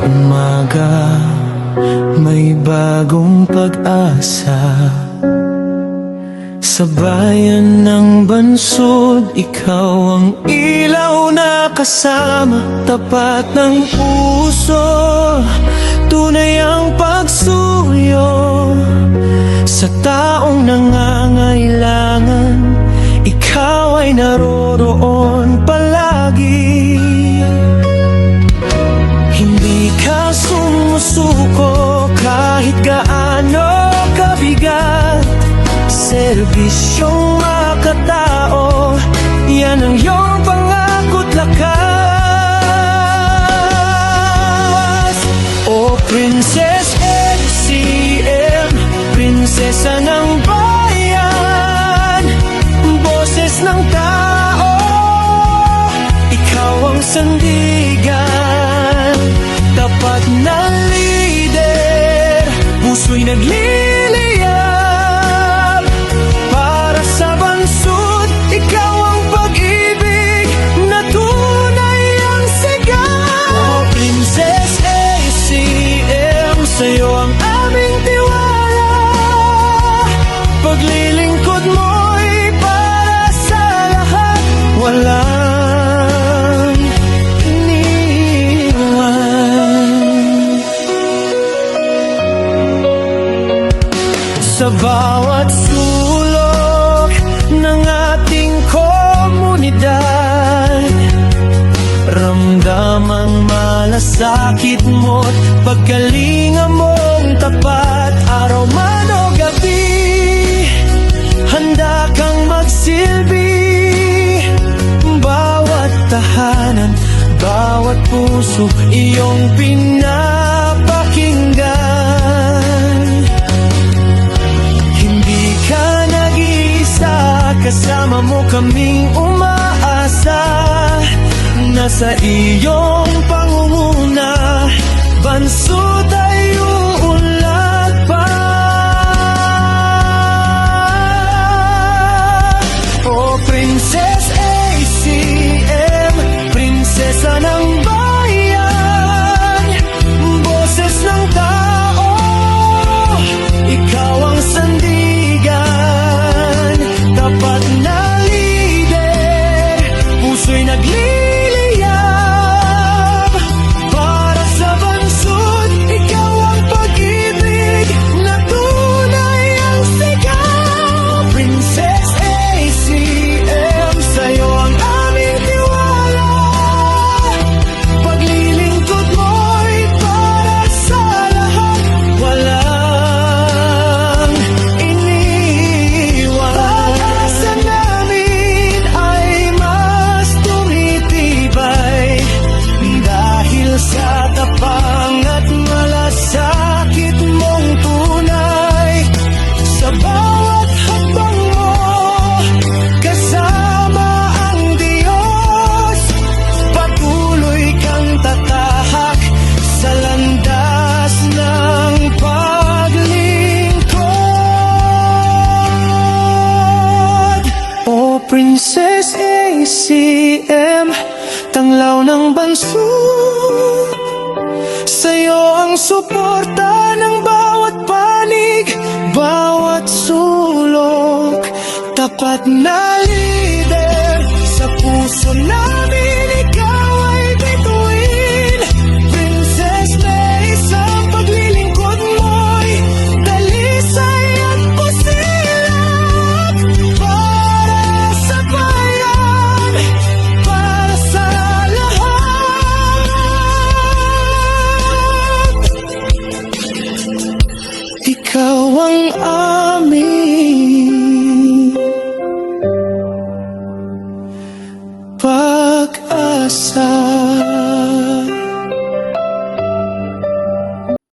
umaga, may bagong pag-asa. Sa bayan ng bansod, ikaw ang ilaw na kasama. Tapat ng puso, tunay ang pagsuyo. Sa taong nangangailangan, ikaw ay naroroon palagi. Hindi ka sumusuko kahit gaano kabigat. Serbisyong makatao, yan ang iyong pangako't lakas. O Princess LCM, prinsesa ng bayan, boses ng tao, ikaw ang sandigan. Tapat na lider, puso'y nagliliyab. Para sa bansod, ikaw ang pag-ibig na tunay ang sigaw. O Princess ACM, sa'yo ang aming tiwala. Paglilingkod mo'y para sa lahat, walang iniwan. Sa bawat sulok ng ating komunidad, ramdam ang malasakit mo't pagkalinga mong tapat. Araw man o gabi, handa kang magsilbi. Bawat tahanan, bawat puso, iyong pinapakinggan. Hindi ka nag-iisa, kasama mo kaming umaasa. Nasa iyong pangunguna, bansod ay uunlad pa. O Princess ACM, prinsesa ng bayan, boses ng tao, ikaw ang sandigan. Tapat na lider, puso'y nagliliyab. Para sa bansod, ikaw ang pag-ibig na tunay ang sigaw. Princess ACM, sa'yo ang aming tiwala. Paglilingkod mo'y para sa lahat, walang iniwan. Pag-asa namin ay mas tumitibay dahil sa tapang at malasakit mong tunay. Sa bawat hakbang mo, kasama ang Diyos. Patuloy kang tatahak sa landas ng paglingkod. O Princess ACM, tanglaw ng bansod, sa'yo ang suporta ng bawat panig, bawat sulok. Tapat na lider,